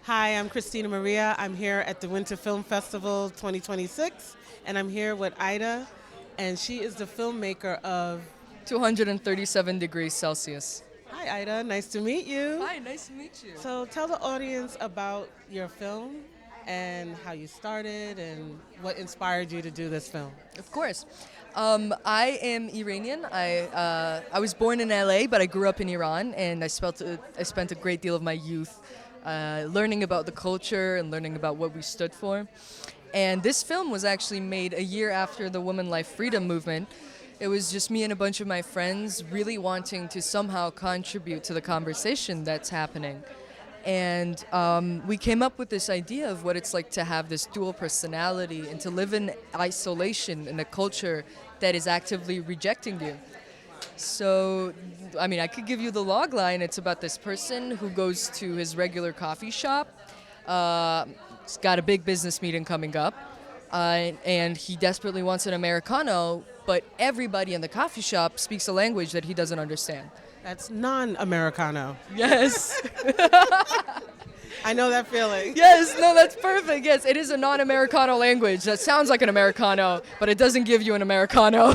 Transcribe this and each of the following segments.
Hi, I'm ChristinaMaria. I'm here at the Winter Film Festival 2026, and I'm here with Ida, and she is the filmmaker of... 237 degrees Celsius. Hi, Ida. Nice to meet you. Hi, nice to meet you. So tell the audience about your film and how you started and what inspired you to do this film. Of course. I am Iranian. I was born in LA, but I grew up in Iran, and I spent a great deal of my youth learning about the culture and learning about what we stood for. And this film was actually made a year after the Women Life Freedom movement. It was just me and a bunch of my friends really wanting to somehow contribute to the conversation that's happening. And we came up with this idea of what it's like to have this dual personality and to live in isolation in a culture that is actively rejecting you. So, I mean, I could give you the log line. It's about this person who goes to his regular coffee shop. He's got a big business meeting coming up, and he desperately wants an Americano, but everybody in the coffee shop speaks a language that he doesn't understand. That's non-Americano. Yes. I know that feeling. Yes, no, that's perfect. Yes, it is a non-Americano language that sounds like an Americano, but it doesn't give you an Americano.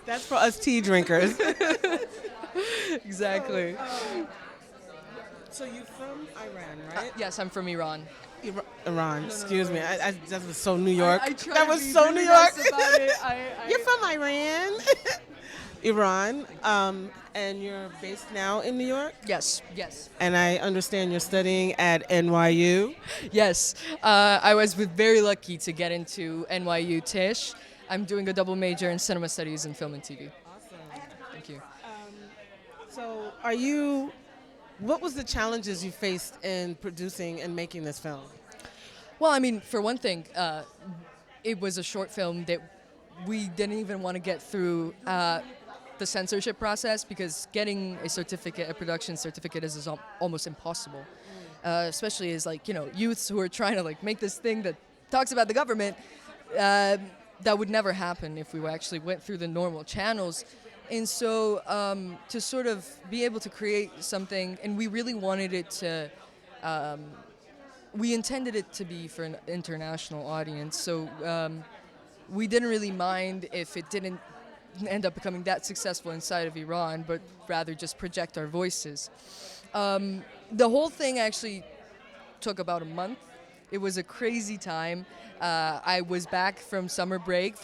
That's for us tea drinkers. Exactly. So you're from Iran, right? Yes, I'm from Iran. Iran, excuse me. That was so New York. I tried that to was be so really New York. nice about it. You're from Iran. Iran, and you're based now in New York? Yes, yes. And I understand you're studying at NYU. Yes, I was very lucky to get into NYU Tisch. I'm doing a double major in cinema studies and film and TV. Awesome. Thank you. So what was the challenges you faced in producing and making this film? Well, I mean, for one thing, it was a short film that we didn't even want to get through the censorship process because getting a production certificate is almost impossible. Especially as youths who are trying to make this thing that talks about the government. That would never happen if we actually went through the normal channels. And so to sort of be able to create something, and we really wanted it to, we intended it to be for an international audience. So we didn't really mind if it didn't end up becoming that successful inside of Iran, but rather just project our voices. The whole thing actually took about a month. It was a crazy time. I was back from summer break,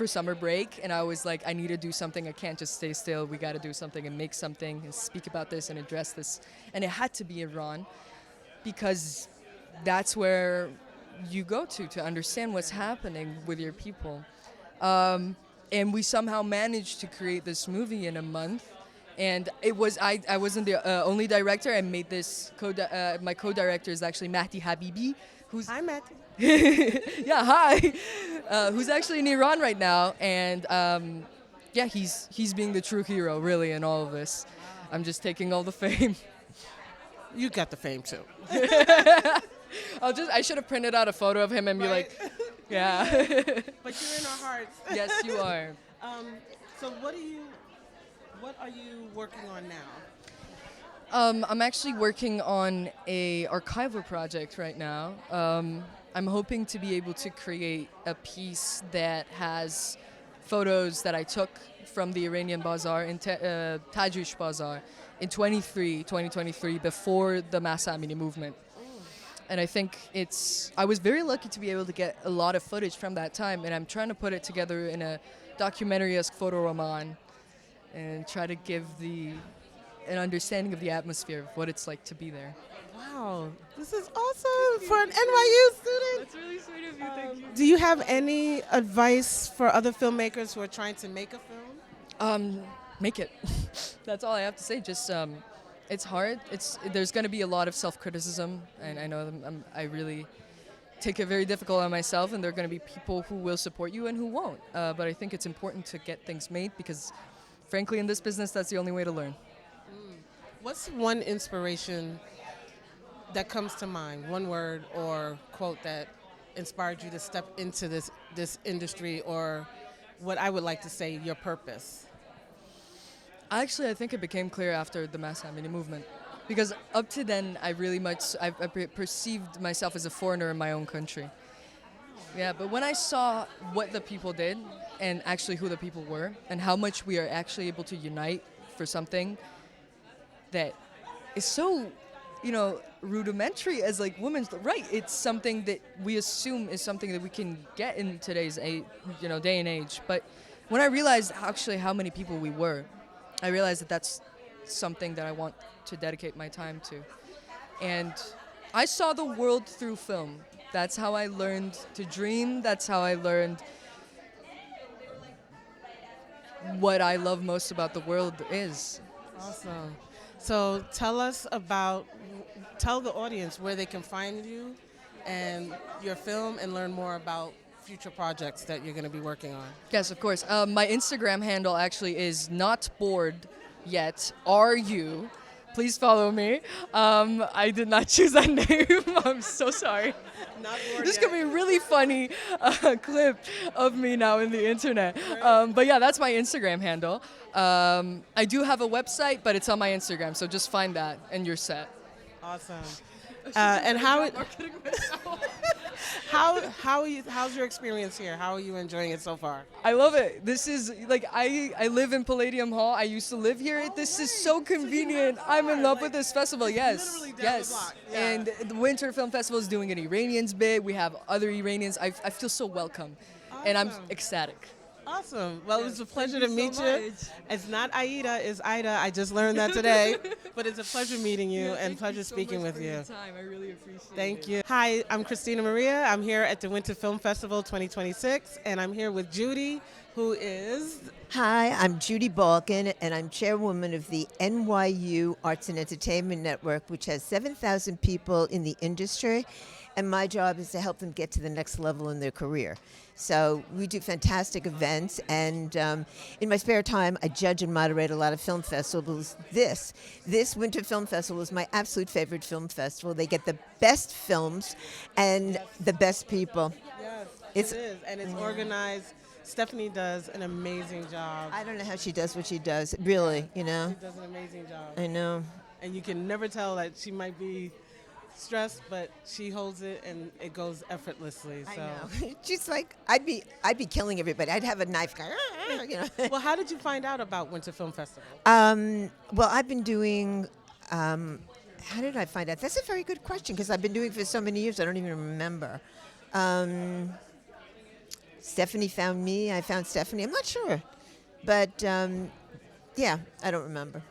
and I was like, I need to do something. I can't just stay still. We got to do something and make something and speak about this and address this. And it had to be Iran because that's where you go to understand what's happening with your people. And we somehow managed to create this movie in a month. And it was I wasn't the only director. I made this. My co-director is actually Mahdi Habibi, who's Hi, Matt. yeah, hi, who's actually in Iran right now, and yeah, he's being the true hero, really, in all of this. I'm just taking all the fame. You got the fame too. I should have printed out a photo of him and be like, yeah. But you're in our hearts. Yes, you are. So what are you working on now? I'm actually working on a archival project right now. I'm hoping to be able to create a piece that has photos that I took from the Iranian Bazaar in Tajish Bazaar in 2023, before the Mahsa Amini movement. And I think I was very lucky to be able to get a lot of footage from that time, and I'm trying to put it together in a documentary-esque photo roman and try to give an understanding of the atmosphere of what it's like to be there. Wow, this is awesome for an NYU student. That's really sweet of you, thank you. Do you have any advice for other filmmakers who are trying to make a film? Make it. That's all I have to say. Just it's hard. There's going to be a lot of self-criticism, and I know I really take it very difficult on myself, and there are going to be people who will support you and who won't. But I think it's important to get things made because, frankly, in this business, that's the only way to learn. What's one inspiration that comes to mind, one word or quote that inspired you to step into this industry, or what I would like to say, your purpose? Actually, I think it became clear after the Mahsa Amini movement, because up to then I perceived myself as a foreigner in my own country. Yeah, but when I saw what the people did and actually who the people were and how much we are actually able to unite for something that is so, rudimentary as like women's right. It's something that we assume is something that we can get in today's day and age. But when I realized actually how many people we were, I realized that that's something that I want to dedicate my time to. And I saw the world through film. That's how I learned to dream. That's how I learned what I love most about the world is. Awesome. So tell the audience where they can find you and your film and learn more about future projects that you're going to be working on. Yes, of course. My Instagram handle actually is not bored yet. Are you? Please follow me. I did not choose that name. I'm so sorry. Not bored This yet. could be a really funny clip of me now in the internet. But yeah, that's my Instagram handle. I do have a website, but it's on my Instagram, so just find that and you're set. Awesome. And how's your experience here? How are you enjoying it so far? I love it. This is like I live in Palladium Hall. I used to live here. This is so convenient. I'm in love with this festival. Yes, literally down the yes. block. Yeah. And the Winter Film Festival is doing an Iranians bit. We have other Iranians. I feel so welcome, and I'm Awesome. ecstatic. Awesome. Well, it was a pleasure thank to you meet so you. much. It's not Aida, it's Ida. I just learned that today. But it's a pleasure meeting you and pleasure speaking with you. Time. I really appreciate Thank you. Hi, I'm ChristinaMaria. I'm here at the Winter Film Festival 2026, and I'm here with Judy, who is... Hi, I'm Judy Balkin, and I'm chairwoman of the NYU Arts and Entertainment Network, which has 7,000 people in the industry, and my job is to help them get to the next level in their career. So we do fantastic events, and in my spare time, I judge and moderate a lot of film festivals. This Winter Film Festival is my absolute favorite film festival. They get the best films and the best people. Yes, it is, and it's organized. Stephanie does an amazing job. I don't know how she does what she does, really, She does an amazing job. I know. And you can never tell that she might be stressed, but she holds it and it goes effortlessly. So. I know. She's like, I'd be killing everybody. I'd have a knife guy, Well, how did you find out about Winter Film Festival? Well, I've been doing. How did I find out? That's a very good question because I've been doing it for so many years. I don't even remember. Stephanie found me. I found Stephanie. I'm not sure, but yeah, I don't remember.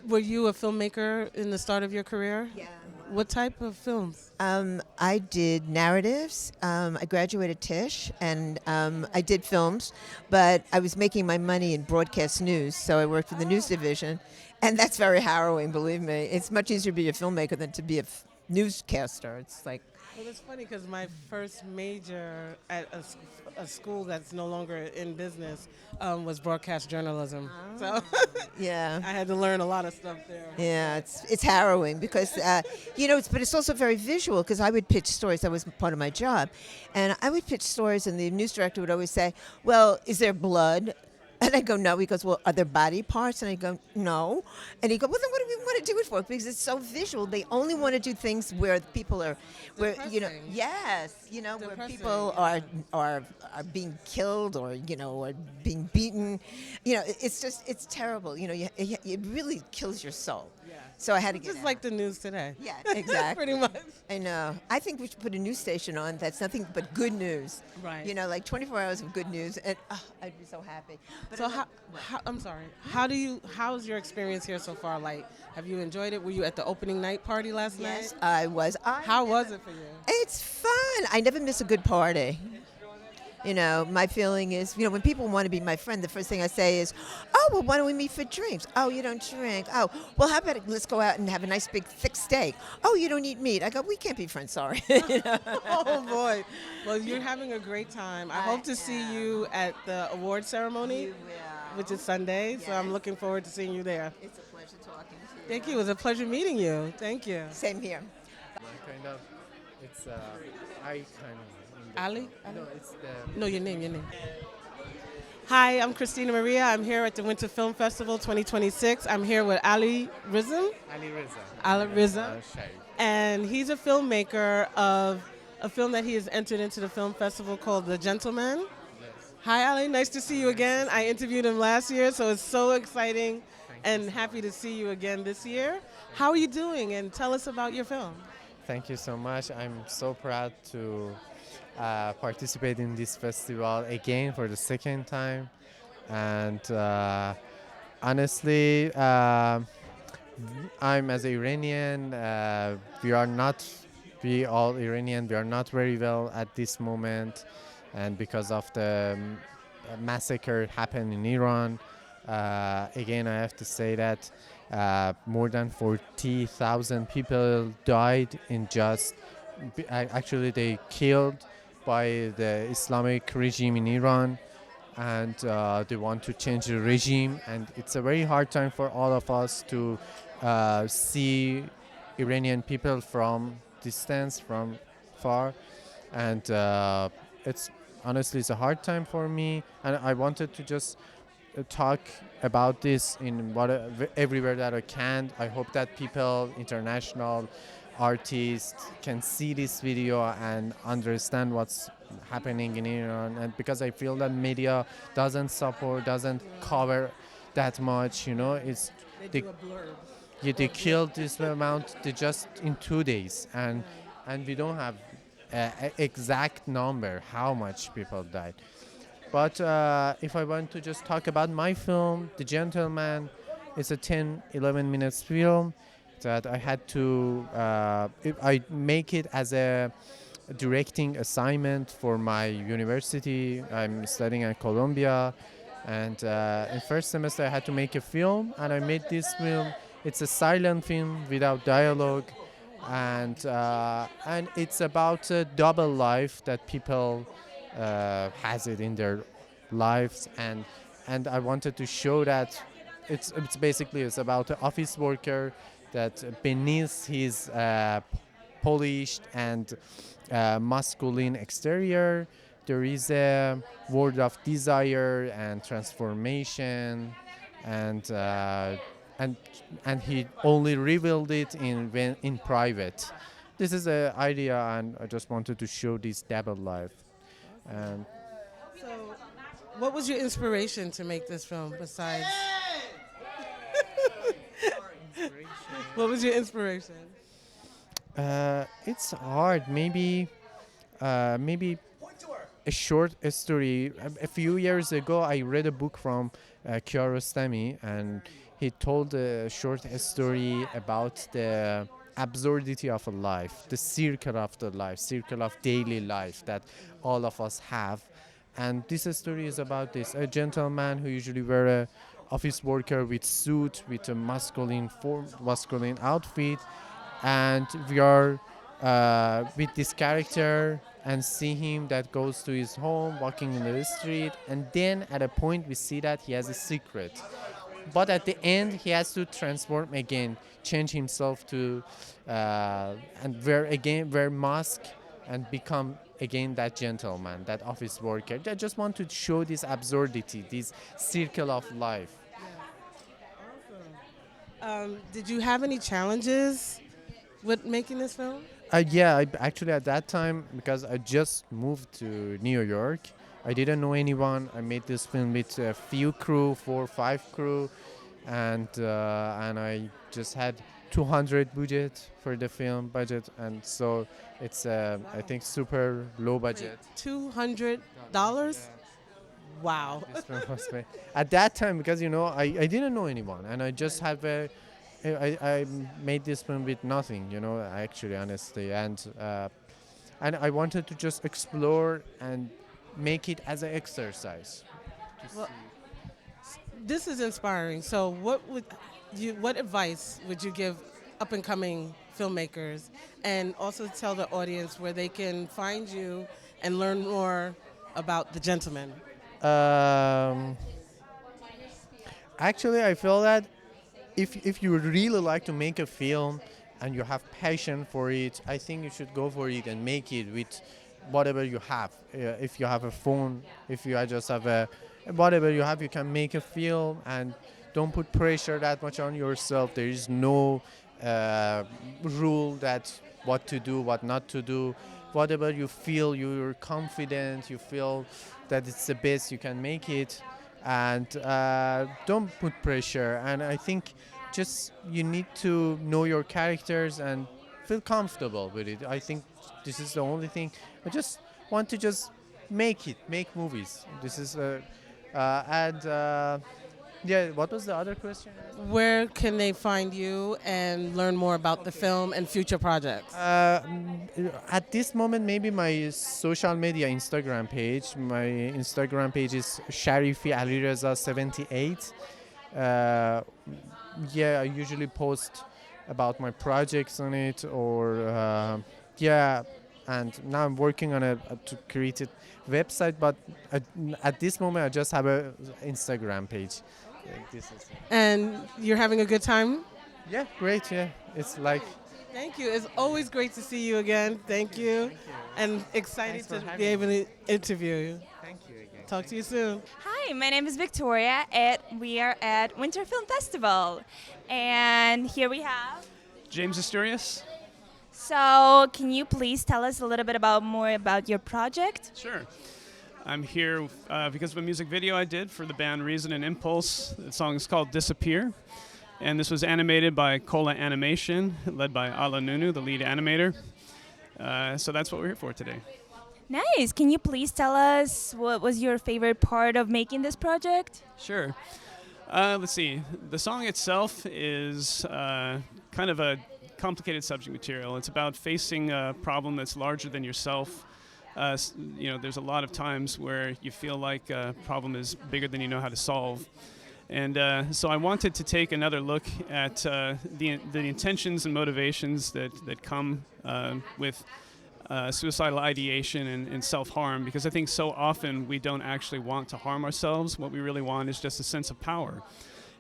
Were you a filmmaker in the start of your career? Yeah. What type of films? I did narratives. I graduated Tisch, and I did films, but I was making my money in broadcast news, so I worked for the news division, and that's very harrowing, believe me. It's much easier to be a filmmaker than to be a newscaster. It's like... Well, it's funny because my first major at a school that's no longer in business was broadcast journalism. So Yeah. I had to learn a lot of stuff there. Yeah, it's harrowing because but it's also very visual because I would pitch stories. That was part of my job, and I would pitch stories, and the news director would always say, "Well, is there blood?" And I'd go, "No." He goes, "Well, are there body parts?" And I go, "No." And he'd go, "Well, then what do we want to do it for?" Because it's so visual. They only want to do things where the people are, where Depressing. yes, where Depressing. people are being killed or or being beaten. It's terrible. It really kills your soul. Yeah. So I had to get Just out. like the news today. Yeah, exactly. Pretty much. I know. I think we should put a news station on that's nothing but good news. Right. Like 24 hours of good news, and I'd be so happy. But So I'm sorry. How's your experience here so far? Like, have you enjoyed it? Were you at the opening night party last yes, night? I was. How was it for you? It's fun. I never miss a good party. My feeling is, when people want to be my friend, the first thing I say is, "Oh, well, why don't we meet for drinks?" "Oh, you don't drink." "Oh, well, how about let's go out and have a nice big thick steak." "Oh, you don't eat meat." I go, "We can't be friends, sorry." Oh boy. Well, you're having a great time. I hope to see you at the award ceremony, which is Sunday. So I'm looking forward to seeing you there. It's a pleasure talking to you. Thank you. It was a pleasure meeting you. Thank you. Same here. Kind of. It's I kind of. Ali? No, it's the. No, your name. Hi, I'm ChristinaMaria. I'm here at the Winter Film Festival 2026. I'm here with Ali Rizm, Ali Reza. Ali Rizm, Sharif. and he's a filmmaker of a film that he has entered into the film festival called The Gentleman. Yes. Hi, Ali. Nice to see you again. I interviewed him last year, so it's so exciting and happy to see you again this year. How are you doing? And tell us about your film. Thank you so much. I'm so proud to participate in this festival again for the second time. And honestly, I'm as an Iranian. We all Iranian. We are not very well at this moment, and because of the massacre happened in Iran. Again, I have to say that more than 40,000 people died in just. Actually, they killed by the Islamic regime in Iran, and they want to change the regime. And it's a very hard time for all of us to see Iranian people from distance, from far, and it's honestly it's a hard time for me. And I wanted to just talk about this in everywhere that I can. I hope that people, international artists, can see this video and understand what's happening in Iran. And because I feel that media doesn't support, doesn't cover that much, it's They they, do a blurb. yeah, they killed this amount just in 2 days, and we don't have exact number how much people died. But if I want to just talk about my film, The Gentleman, it's a 10-11 minutes film that I had to, I make it as a directing assignment for my university. I'm studying at Columbia, and in first semester I had to make a film, and I made this film. It's a silent film without dialogue, and it's about a double life that people has it in their lives, and I wanted to show that it's basically it's about an office worker that beneath his polished and masculine exterior there is a world of desire and transformation, and and and he only revealed it in private. This is an idea, and I just wanted to show this double life. And So, what was your inspiration to make this film besides? What was your inspiration? it's hard. Maybe a short story. A few years ago, I read a book from Kiarostami, and he told a short story about the absurdity of a life, the circle of the life, circle of daily life that all of us have. And this story is about this: a gentleman who usually wear a office worker with suit, with a masculine outfit, and we are with this character and see him that goes to his home walking in the street, and then at a point we see that he has a secret, but at the end he has to transform again, change himself to and wear mask and become again that gentleman, that office worker. I just want to show this absurdity, this circle of life. Did you have any challenges with making this film? Yeah, actually at that time, because I just moved to New York, I didn't know anyone. I made this film with a few crew, 4 or 5 crew, and I just had 200 budget, and so it's I think super low budget. $200? Wow. This film was made at that time because I didn't know anyone, and I just have I made this film with nothing, actually, honestly, and I wanted to just explore and make it as an exercise. Well, this is inspiring. So, what advice would you give up and coming filmmakers, and also tell the audience where they can find you and learn more about The Gentleman? Actually, I feel that if you would really like to make a film and you have passion for it, I think you should go for it and make it with whatever you have. If you have a phone, if you just have a whatever you have, you can make a film, and don't put pressure that much on yourself. There is no rule that what to do, what not to do. Whatever you feel, you're confident, you feel that it's the best, you can make it, and don't put pressure. And I think just you need to know your characters and feel comfortable with it. I think this is the only thing. I just want to just make movies. This is and yeah. What was the other question? Where can they find you and learn more about the film and future projects? At this moment, maybe my social media Instagram page. My Instagram page is Sharifi Alireza 78. Yeah, I usually post about my projects on it, or yeah. And now I'm working on to create a website, but at this moment I just have a Instagram page. This is And you're having a good time? yeah, great. Yeah, it's like Thank you. It's always great to see you again. Thank you. And excited Thanks for to having be able to interview you. thank you again. Talk to you soon. Hi, my name is Viktoriia, and we are at Winter Film Festival. And here we have. James Asturias? So, can you please tell us a little bit more about your project? Sure. I'm here because of a music video I did for the band Reason and Impulse. The song is called Disappear. And this was animated by Cola Animation, led by Ala Nunu, the lead animator. So that's what we're here for today. Nice. Can you please tell us what was your favorite part of making this project? Sure. Let's see. The song itself is kind of a complicated subject material. It's about facing a problem that's larger than yourself. There's a lot of times where you feel like a problem is bigger than you know how to solve. And so I wanted to take another look at the intentions and motivations that come with suicidal ideation and self-harm, because I think so often we don't actually want to harm ourselves. What we really want is just a sense of power.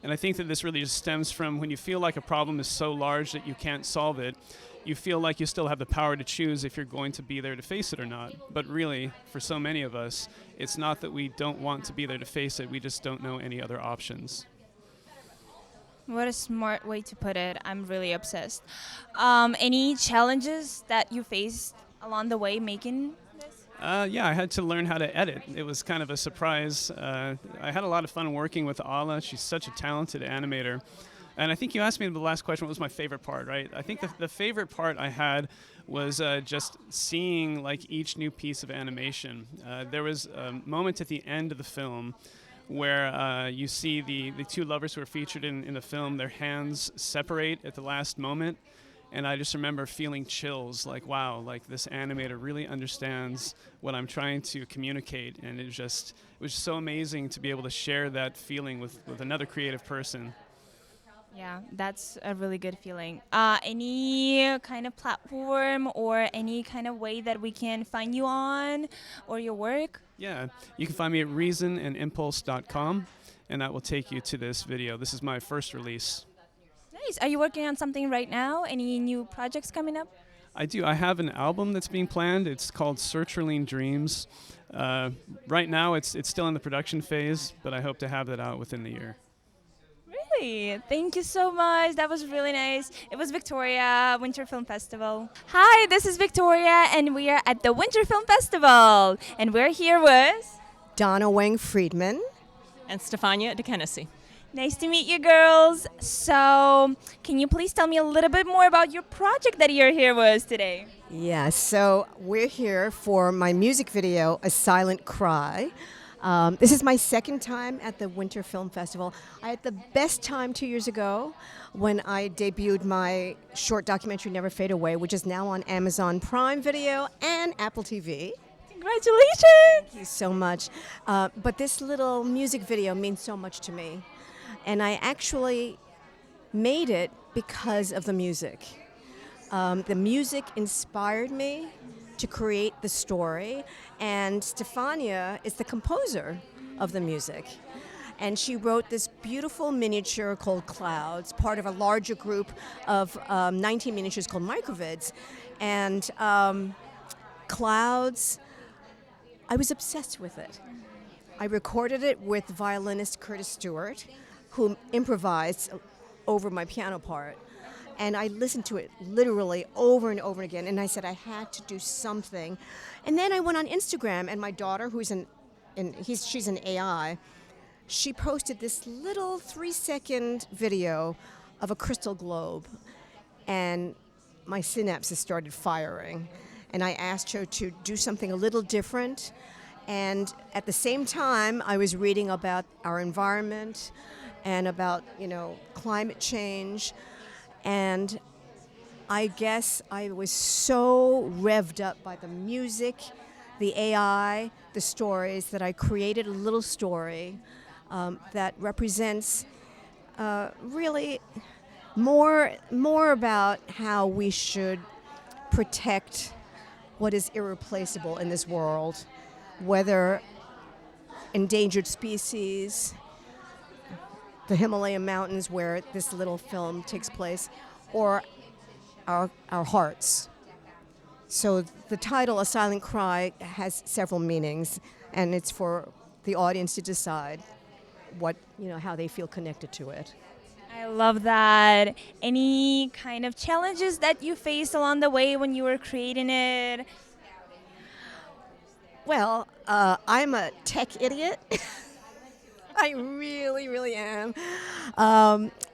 And I think that this really just stems from when you feel like a problem is so large that you can't solve it, you feel like you still have the power to choose if you're going to be there to face it or not. But really, for so many of us, it's not that we don't want to be there to face it, we just don't know any other options. What a smart way to put it. I'm really obsessed. Any challenges that you faced along the way making this? Yeah, I had to learn how to edit. It was kind of a surprise. I had a lot of fun working with Ala. She's such a talented animator. And I think you asked me the last question, what was my favorite part, right? I think the favorite part I had was just seeing like each new piece of animation. There was a moment at the end of the film where you see the two lovers who are featured in the film, their hands separate at the last moment. And I just remember feeling chills, like, wow, like this animator really understands what I'm trying to communicate. And it was so amazing to be able to share that feeling with another creative person. Yeah, that's a really good feeling. Any kind of platform or any kind of way that we can find you on or your work? Yeah, you can find me at reasonandimpulse.com, and that will take you to this video. This is my first release. Nice. Are you working on something right now? Any new projects coming up? I do. I have an album that's being planned. It's called Sertraline Dreams. Right now, it's still in the production phase, but I hope to have that out within the year. Really? Thank you so much. That was really nice. It was Viktoriia, Winter Film Festival. Hi, this is Viktoriia, and we are at the Winter Film Festival. And we're here with... Donna Wang Friedman. And Stefania DeKennessy. Nice to meet you, girls. So, can you please tell me a little bit more about your project that you're here with today? Yeah, so we're here for my music video, A Silent Cry. This is my second time at the Winter Film Festival. I had the best time 2 years ago when I debuted my short documentary, Never Fade Away, which is now on Amazon Prime Video and Apple TV. Congratulations! Thank you so much. But this little music video means so much to me. And I actually made it because of the music. The music inspired me to create the story, and Stefania is the composer of the music. And she wrote this beautiful miniature called Clouds, part of a larger group of 19 miniatures called Microvids. And Clouds, I was obsessed with it. I recorded it with violinist Curtis Stewart, who improvised over my piano part. And I listened to it literally over and over again, and I said I had to do something. And then I went on Instagram, and my daughter, she's an AI, she posted this little 3-second video of a crystal globe, and my synapses started firing. And I asked her to do something a little different. And at the same time, I was reading about our environment and about, climate change. And I guess I was so revved up by the music, the AI, the stories, that I created a little story that represents really more about how we should protect what is irreplaceable in this world, whether endangered species, the Himalayan mountains where this little film takes place, or our hearts. So the title, A Silent Cry, has several meanings, and it's for the audience to decide how they feel connected to it. I love that. Any kind of challenges that you faced along the way when you were creating it? Well, I'm a tech idiot. I really, really am.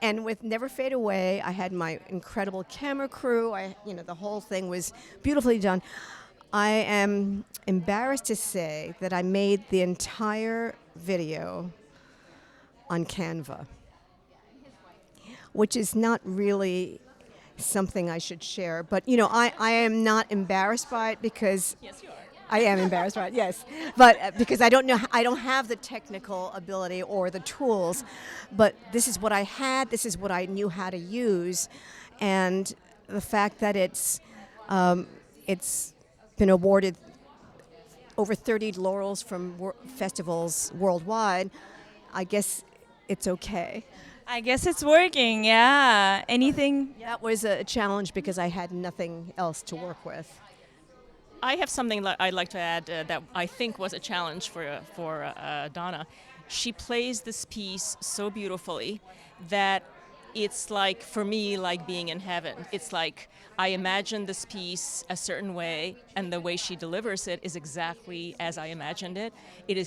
And with Never Fade Away, I had my incredible camera crew. The whole thing was beautifully done. I am embarrassed to say that I made the entire video on Canva, which is not really something I should share. But, I am not embarrassed by it because... Yes, you are. I am embarrassed, right? Yes, but because I don't have the technical ability or the tools, but this is what I had. This is what I knew how to use, and the fact that it's been awarded over 30 laurels from festivals worldwide, I guess it's okay. I guess it's working, yeah. Anything? That was a challenge because I had nothing else to work with. I have something I'd like to add that I think was a challenge for Donna. She plays this piece so beautifully that it's like, for me, like being in heaven. It's like I imagine this piece a certain way, and the way she delivers it is exactly as I imagined it.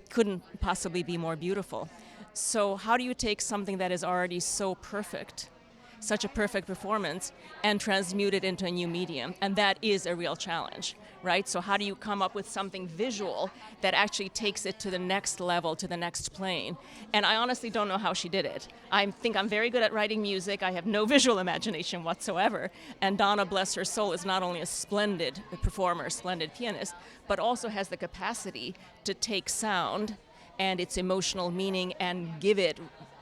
Couldn't possibly be more beautiful. So how do you take something that is already so perfect, such a perfect performance, and transmute it into a new medium? And that is a real challenge, right? So how do you come up with something visual that actually takes it to the next level, to the next plane? And I honestly don't know how she did it. I think I'm very good at writing music. I have no visual imagination whatsoever. And Donna, bless her soul, is not only a splendid performer, splendid pianist, but also has the capacity to take sound and its emotional meaning and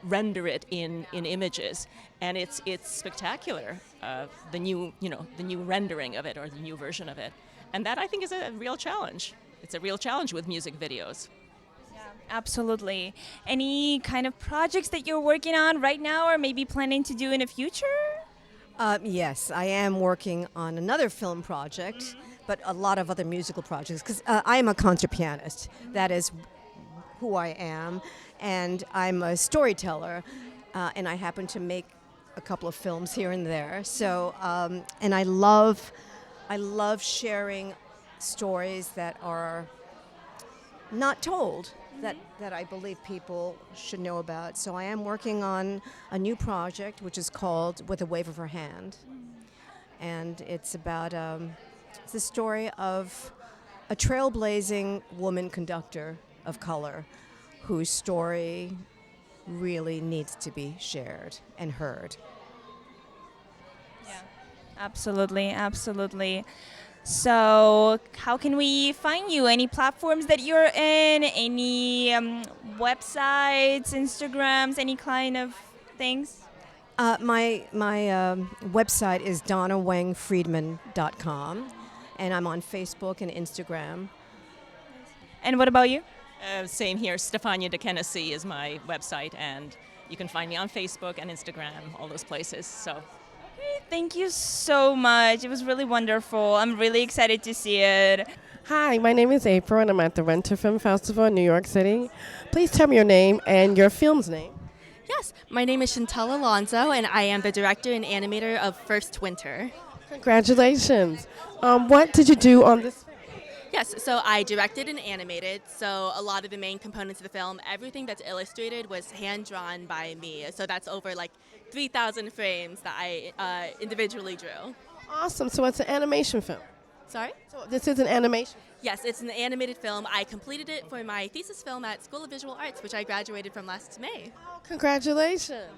render it in images, and it's spectacular. The new rendering of it, or the new version of it, and that I think is a real challenge. It's a real challenge with music videos. Yeah, absolutely. Any kind of projects that you're working on right now, or maybe planning to do in the future? Yes, I am working on another film project, but a lot of other musical projects, because I am a concert pianist. That is who I am, and I'm a storyteller, and I happen to make a couple of films here and there. So, and I love sharing stories that are not told, that I believe people should know about. So I am working on a new project, which is called With a Wave of Her Hand, and it's about it's the story of a trailblazing woman conductor of color whose story really needs to be shared and heard. Yeah, absolutely, absolutely. So how can we find you? Any platforms that you're in? Any websites, Instagrams, any kind of things? My website is donnawangfriedman.com, and I'm on Facebook and Instagram. And what about you? Same here. Stefania DeKennessy is my website, and you can find me on Facebook and Instagram, all those places. So, Thank you so much. It was really wonderful. I'm really excited to see it. Hi, my name is April, and I'm at the Winter Film Festival in New York City. Please tell me your name and your film's name. Yes, my name is Chantal Alonso, and I am the director and animator of First Winter. Congratulations. What did you do on this film? Yes, so I directed and animated, so a lot of the main components of the film, everything that's illustrated was hand-drawn by me. So that's over like 3,000 frames that I individually drew. Awesome. So it's an animation film. Sorry? So this is an animation. Yes, it's an animated film. I completed it for my thesis film at School of Visual Arts, which I graduated from last May. Congratulations.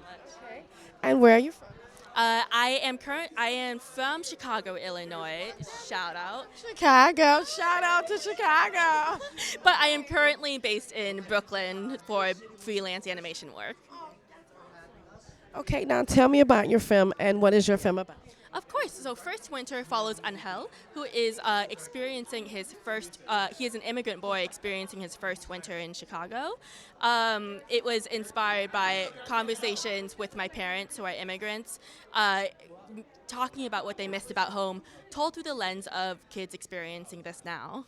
Okay. And where are you from? I am from Chicago, Illinois. Shout out. Chicago. Shout out to Chicago. But I am currently based in Brooklyn for freelance animation work. Okay, now tell me about your film and what is your film about? Of course. So First Winter follows Angel, who is experiencing his first. He is an immigrant boy experiencing his first winter in Chicago. It was inspired by conversations with my parents, who are immigrants, talking about what they missed about home, told through the lens of kids experiencing this now.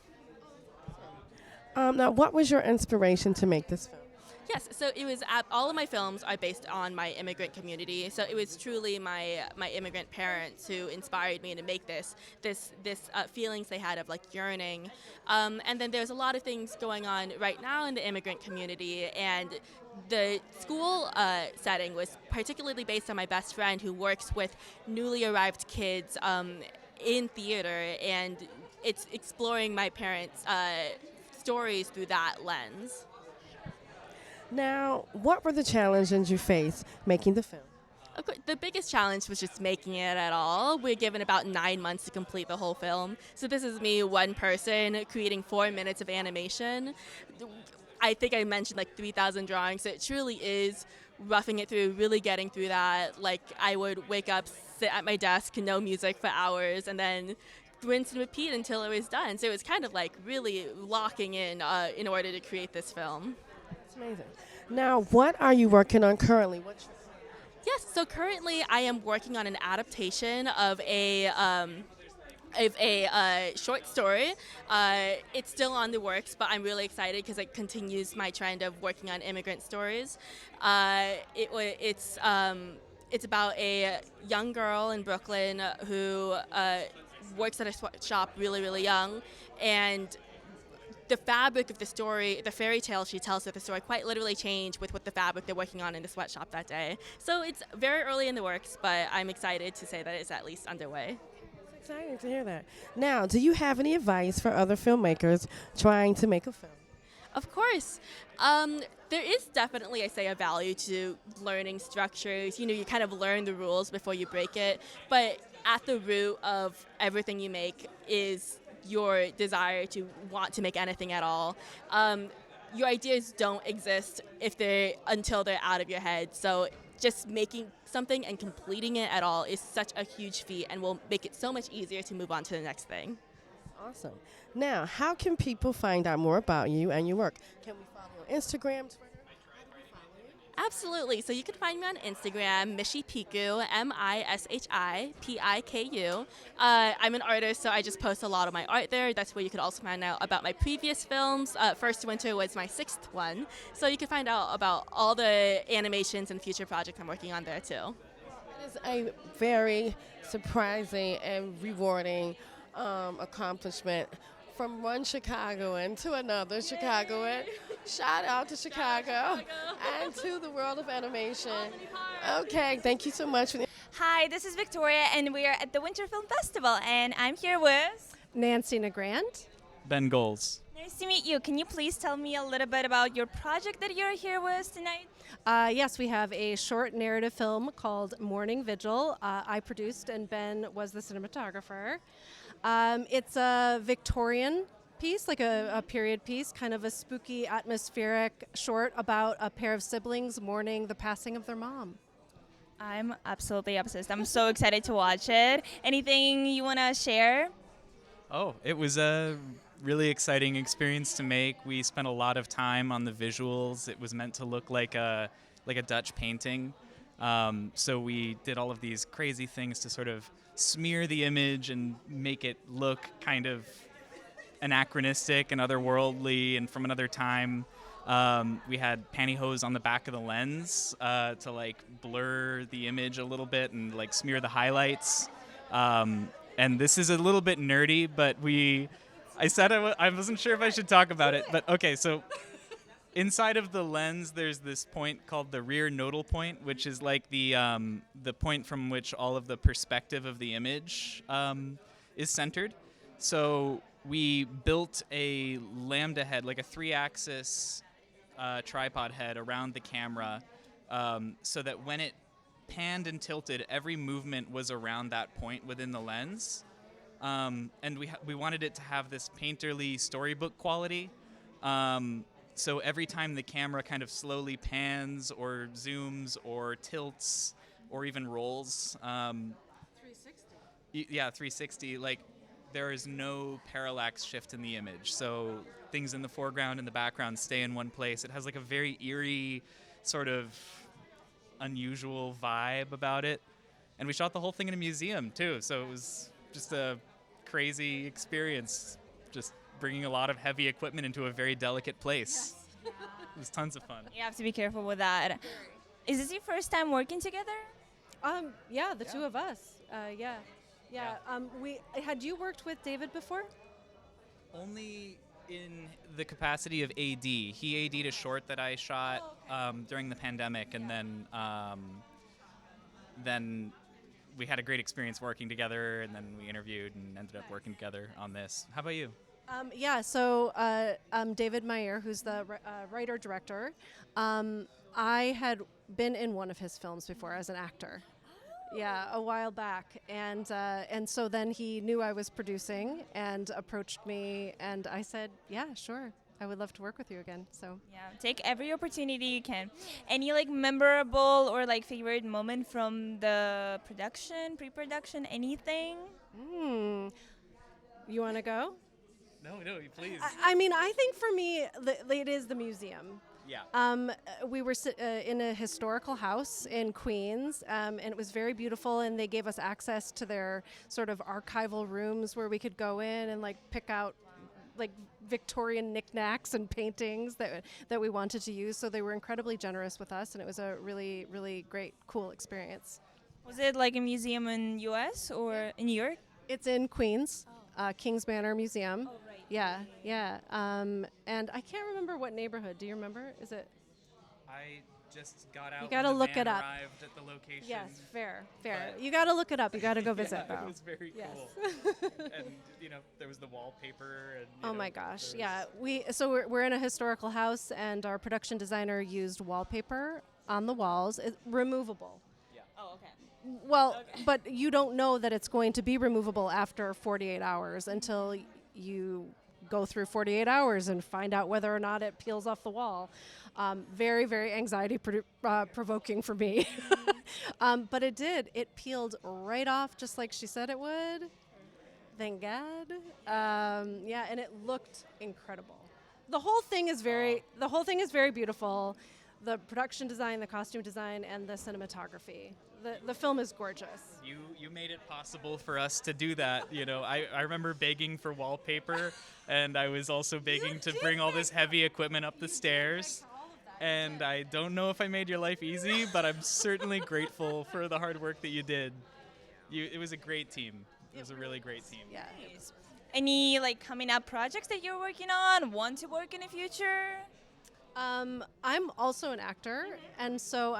Now, what was your inspiration to make this film? Yes, so it was all of my films are based on my immigrant community. So it was truly my immigrant parents who inspired me to make this feelings they had of like yearning. And then there's a lot of things going on right now in the immigrant community, and the school setting was particularly based on my best friend who works with newly arrived kids in theater, and it's exploring my parents' stories through that lens. Now, what were the challenges you faced making the film? Of course, the biggest challenge was just making it at all. We're given about 9 months to complete the whole film. So this is me, one person, creating 4 minutes of animation. I think I mentioned like 3,000 drawings. So it truly is roughing it through, really getting through that. Like I would wake up, sit at my desk, no music for hours, and then rinse and repeat until it was done. So it was kind of like really locking in order to create this film. Amazing. Now, what are you working on currently? Yes, so currently I am working on an adaptation of a short story. It's still on the works, but I'm really excited because it continues my trend of working on immigrant stories. It's about a young girl in Brooklyn who works at a sweatshop really, really young, and the fabric of the story, the fairy tale she tells of the story, quite literally changed with what the fabric they're working on in the sweatshop that day. So it's very early in the works, but I'm excited to say that it's at least underway. It's exciting to hear that. Now, do you have any advice for other filmmakers trying to make a film? Of course. There is definitely, I say, a value to learning structures. You kind of learn the rules before you break it. But at the root of everything you make is your desire to want to make anything at all. Your ideas don't exist until they're out of your head. So just making something and completing it at all is such a huge feat and will make it so much easier to move on to the next thing. Awesome. Now, how can people find out more about you and your work? Can we follow you on Instagram, Twitter? Absolutely. So you can find me on Instagram, Mishipiku, MISHIPIKU. I'm an artist, so I just post a lot of my art there. That's where you could also find out about my previous films. First Winter was my 6th one. So you can find out about all the animations and future projects I'm working on there too. It is a very surprising and rewarding accomplishment from one Chicagoan to another Chicagoan. Shout out to Chicago and to the world of animation. Okay, thank you so much. Hi, this is Viktoriia, and we are at the Winter Film Festival, and I'm here with Nancy Negrand. Ben Goals. Nice to meet you. Can you please tell me a little bit about your project that you're here with tonight? Yes, we have a short narrative film called Morning Vigil. I produced, and Ben was the cinematographer. It's a Victorian piece, like a period piece, kind of a spooky, atmospheric short about a pair of siblings mourning the passing of their mom. I'm absolutely obsessed. I'm so excited to watch it. Anything you want to share? Oh, it was a really exciting experience to make. We spent a lot of time on the visuals. It was meant to look like a Dutch painting. So we did all of these crazy things to sort of smear the image and make it look kind of anachronistic and otherworldly and from another time. We had pantyhose on the back of the lens to like blur the image a little bit and like smear the highlights. And this is a little bit nerdy, but I said I wasn't sure if I should talk about it, but okay, so inside of the lens, there's this point called the rear nodal point, which is like the point from which all of the perspective of the image is centered. So we built a lambda head, like a 3-axis tripod head around the camera, so that when it panned and tilted, every movement was around that point within the lens. And we wanted it to have this painterly storybook quality. So every time the camera kind of slowly pans or zooms or tilts or even rolls, 360. Yeah, 360. Like there is no parallax shift in the image. So things in the foreground and the background stay in one place. It has like a very eerie, sort of unusual vibe about it. And we shot the whole thing in a museum too. So it was just a crazy experience, just bringing a lot of heavy equipment into a very delicate place. Yes. It was tons of fun. You have to be careful with that. Is this your first time working together? Yeah, the two of us. Had you worked with David before? Only in the capacity of AD. He AD'd a short that I shot during the pandemic, and then we had a great experience working together, and then we interviewed and ended up working together on this. How about you? David Meyer, who's the writer-director, I had been in one of his films before as an actor. Yeah, a while back, and so then he knew I was producing and approached me, and I said, yeah, sure, I would love to work with you again. So yeah, take every opportunity you can. Any like memorable or like favorite moment from the production, pre-production, anything? You want to go? No, please. I think for me, it is the museum. Yeah. We were in a historical house in Queens, and it was very beautiful, and they gave us access to their sort of archival rooms where we could go in and like pick out like Victorian knickknacks and paintings that we wanted to use. So they were incredibly generous with us, and it was a really, really great, cool experience. Was it like a museum in US or in New York? It's in Queens, Kings Manor Museum. Oh, right. Yeah. And I can't remember what neighborhood. Do you remember? Is it? I just got out. You got to when the look van it up. Arrived at the location. Yes, fair. You got to look it up. You got to go visit. Yeah, it was very cool. And there was the wallpaper. And, oh my gosh, yeah. We're in a historical house, and our production designer used wallpaper on the walls, removable. Yeah. Oh, okay. Well, but you don't know that it's going to be removable after 48 hours until you go through 48 hours and find out whether or not it peels off the wall. Very, very anxiety provoking for me. But it did. It peeled right off just like she said it would. Thank God. And it looked incredible. The whole thing is very beautiful. The production design, the costume design, and the cinematography. The film is gorgeous. You made it possible for us to do that. I remember begging for wallpaper, and I was also begging to bring all this heavy equipment up the stairs. And I don't know if I made your life easy, but I'm certainly grateful for the hard work that you did. It was a great team. It was a really great team. Yeah. Any like coming up projects that you're working on? Want to work in the future? I'm also an actor, and so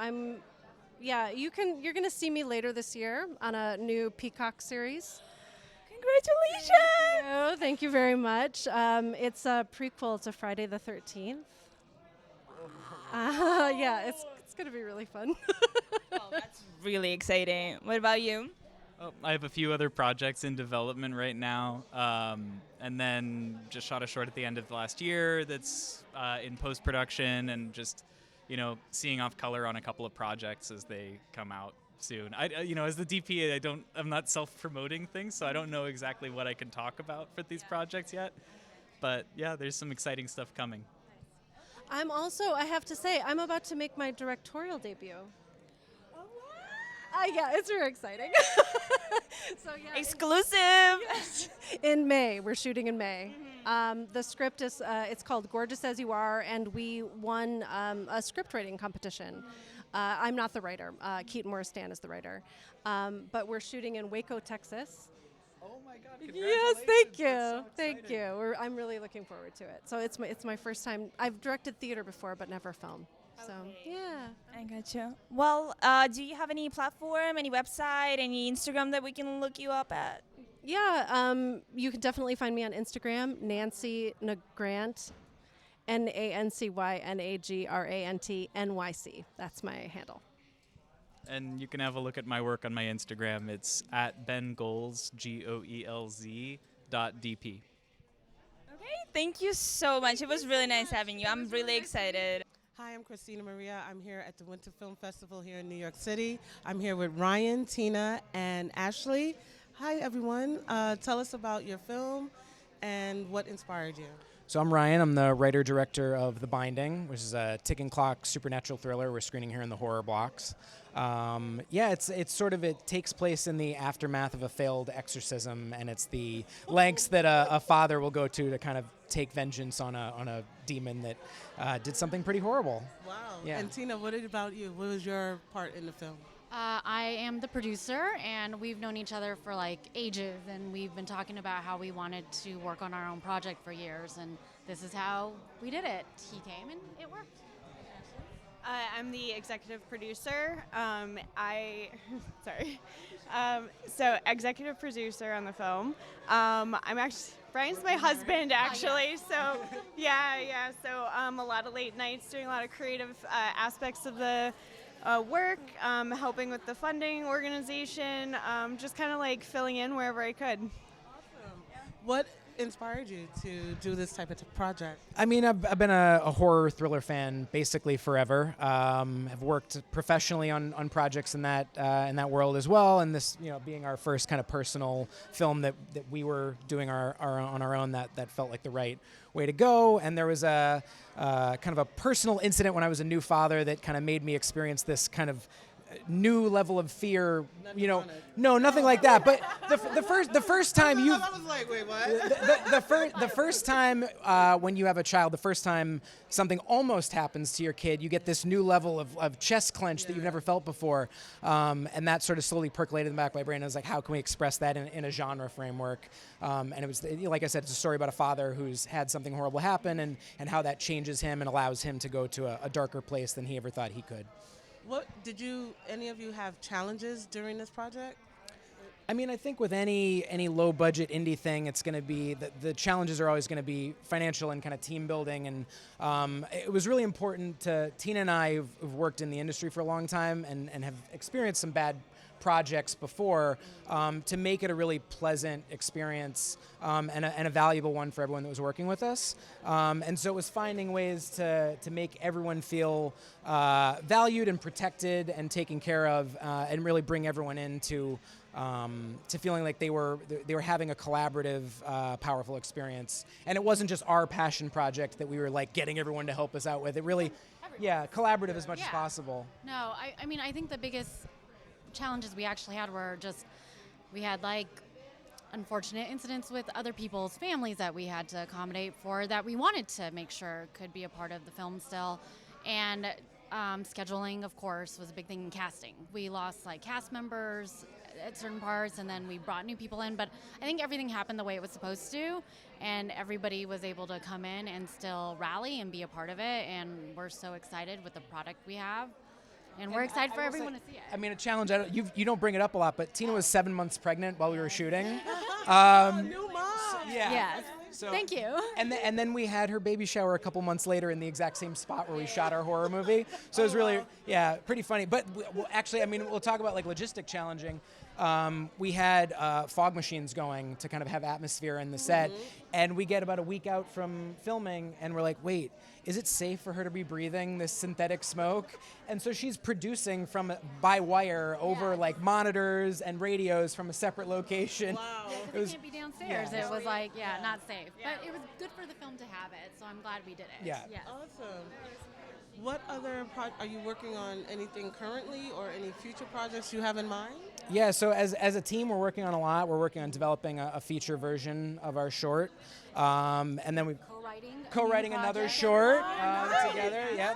you're going to see me later this year on a new Peacock series. Congratulations! Thank you very much. It's a prequel to Friday the 13th. It's going to be really fun. Oh, that's really exciting. What about you? Oh, I have a few other projects in development right now, and then just shot a short at the end of last year that's in post-production, and just seeing off color on a couple of projects as they come out soon. As the DP, I'm not self-promoting things, so I don't know exactly what I can talk about for these projects yet. But yeah, there's some exciting stuff coming. I have to say, I'm about to make my directorial debut. Oh, Yeah, it's very exciting. So yeah, Exclusive. in May, we're shooting in May. The script is it's called Gorgeous as You Are, and we won a script writing competition. I'm not the writer. Keaton Morristan is the writer, but we're shooting in Waco, Texas. Oh my God! Yes, thank you, thank you. I'm really looking forward to it. So it's my first time. I've directed theater before, but never film. So yeah. I got you. Well, do you have any platform, any website, any Instagram that we can look you up at? Yeah, you can definitely find me on Instagram, Nancy Nagrant, NancyNagrantNYC. That's my handle. And you can have a look at my work on my Instagram. It's at bengoelz, GOELZ.DP. Okay, thank you so much. It was really nice having you. I'm really excited. Hi, I'm ChristinaMaria. I'm here at the Winter Film Festival here in New York City. I'm here with Ryan, Tina, and Ashley. Hi, everyone. Tell us about your film and what inspired you. So I'm Ryan. I'm the writer-director of The Binding, which is a ticking clock supernatural thriller we're screening here in the Horror Blocks. It's sort of, it takes place in the aftermath of a failed exorcism, and it's the lengths that a father will go to kind of take vengeance on a demon that did something pretty horrible. Wow. Yeah. And Tina, what about you? What was your part in the film? I am the producer, and we've known each other for like ages, and we've been talking about how we wanted to work on our own project for years, and this is how we did it. He came and it worked. I'm the executive producer. So executive producer on the film. Brian's my husband, actually. So yeah. So a lot of late nights, doing a lot of creative aspects of the work, helping with the funding organization, just kind of like filling in wherever I could. Awesome. What inspired you to do this type of project? I mean, I've been a horror thriller fan basically forever. I've worked professionally on projects in that world as well, and this, being our first kind of personal film that we were doing on our own, that felt like the right way to go. And there was a kind of a personal incident when I was a new father that kind of made me experience this kind of new level of fear. No, nothing like that. But the first time you, I was like, wait, what? the first time when you have a child, the first time something almost happens to your kid, you get this new level of chest clench that you've never felt before, and that sort of slowly percolated in the back of my brain. I was like, how can we express that in a genre framework? And it was, like I said, it's a story about a father who's had something horrible happen, and how that changes him and allows him to go to a darker place than he ever thought he could. What did any of you have challenges during this project? I mean, I think with any low budget indie thing, it's going to be the challenges are always going to be financial and kind of team building. And it was really important to Tina and I, who've worked in the industry for a long time and have experienced some bad projects before, to make it a really pleasant experience and a valuable one for everyone that was working with us. And so it was finding ways to make everyone feel valued and protected and taken care of, and really bring everyone into to feeling like they were having a collaborative, powerful experience. And it wasn't just our passion project that we were like getting everyone to help us out with. It really, collaborative as much as possible. No, I mean, I think the biggest challenges we actually had were we had like unfortunate incidents with other people's families that we had to accommodate for, that we wanted to make sure could be a part of the film still. And scheduling, of course, was a big thing in casting. We lost like cast members at certain parts, and then we brought new people in, but I think everything happened the way it was supposed to, and everybody was able to come in and still rally and be a part of it, and we're so excited with the product we have. And we're excited for everyone to see it. I mean, a challenge, you don't bring it up a lot, but Tina was 7 months pregnant while we were shooting. New mom. Yes. So, thank you. And then we had her baby shower a couple months later in the exact same spot where we shot our horror movie. So it was really, pretty funny. But actually, I mean, we'll talk about like logistic challenging. we had fog machines going to kind of have atmosphere in the set, and we get about a week out from filming, and we're like, wait, is it safe for her to be breathing this synthetic smoke? And so she's producing from by wire over like monitors and radios from a separate location. Wow. It was, can't be downstairs. It was like, not safe. But it was good for the film to have it, so I'm glad we did it. Yeah. Awesome. What other are you working on anything currently or any future projects you have in mind? Yeah, so as a team, we're working on a lot. We're working on developing a feature version of our short. And then we've co-writing another short together. Yeah.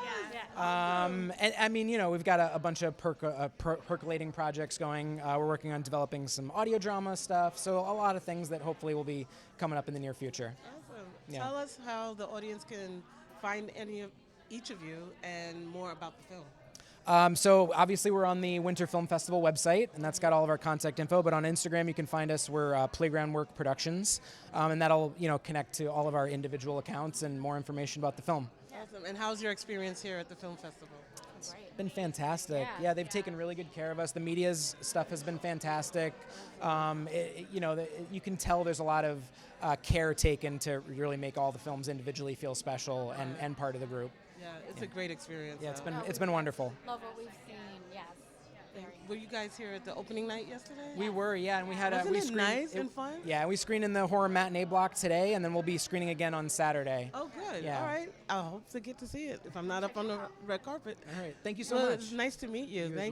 And I mean, we've got a bunch of percolating projects going. We're working on developing some audio drama stuff. So a lot of things that hopefully will be coming up in the near future. Awesome. Yeah. Tell us how the audience can find each of you and more about the film. So obviously we're on the Winter Film Festival website, and that's got all of our contact info. But on Instagram, you can find us. We're Playground Work Productions, and that'll connect to all of our individual accounts and more information about the film. Awesome. And how's your experience here at the film festival? It's been fantastic. Yeah, they've taken really good care of us. The media's stuff has been fantastic. You can tell there's a lot of care taken to really make all the films individually feel special and part of the group. Yeah, it's a great experience. Yeah, it's been wonderful. Love what we've seen. Yes. Were you guys here at the opening night yesterday? We were, yeah, and we had Wasn't it nice and fun? Yeah, we screened in the horror matinee block today, and then we'll be screening again on Saturday. Oh, good. Yeah. All right. I hope to get to see it if I'm not up on the red carpet. All right. Thank you so well, much. It's nice to meet you. You as Thank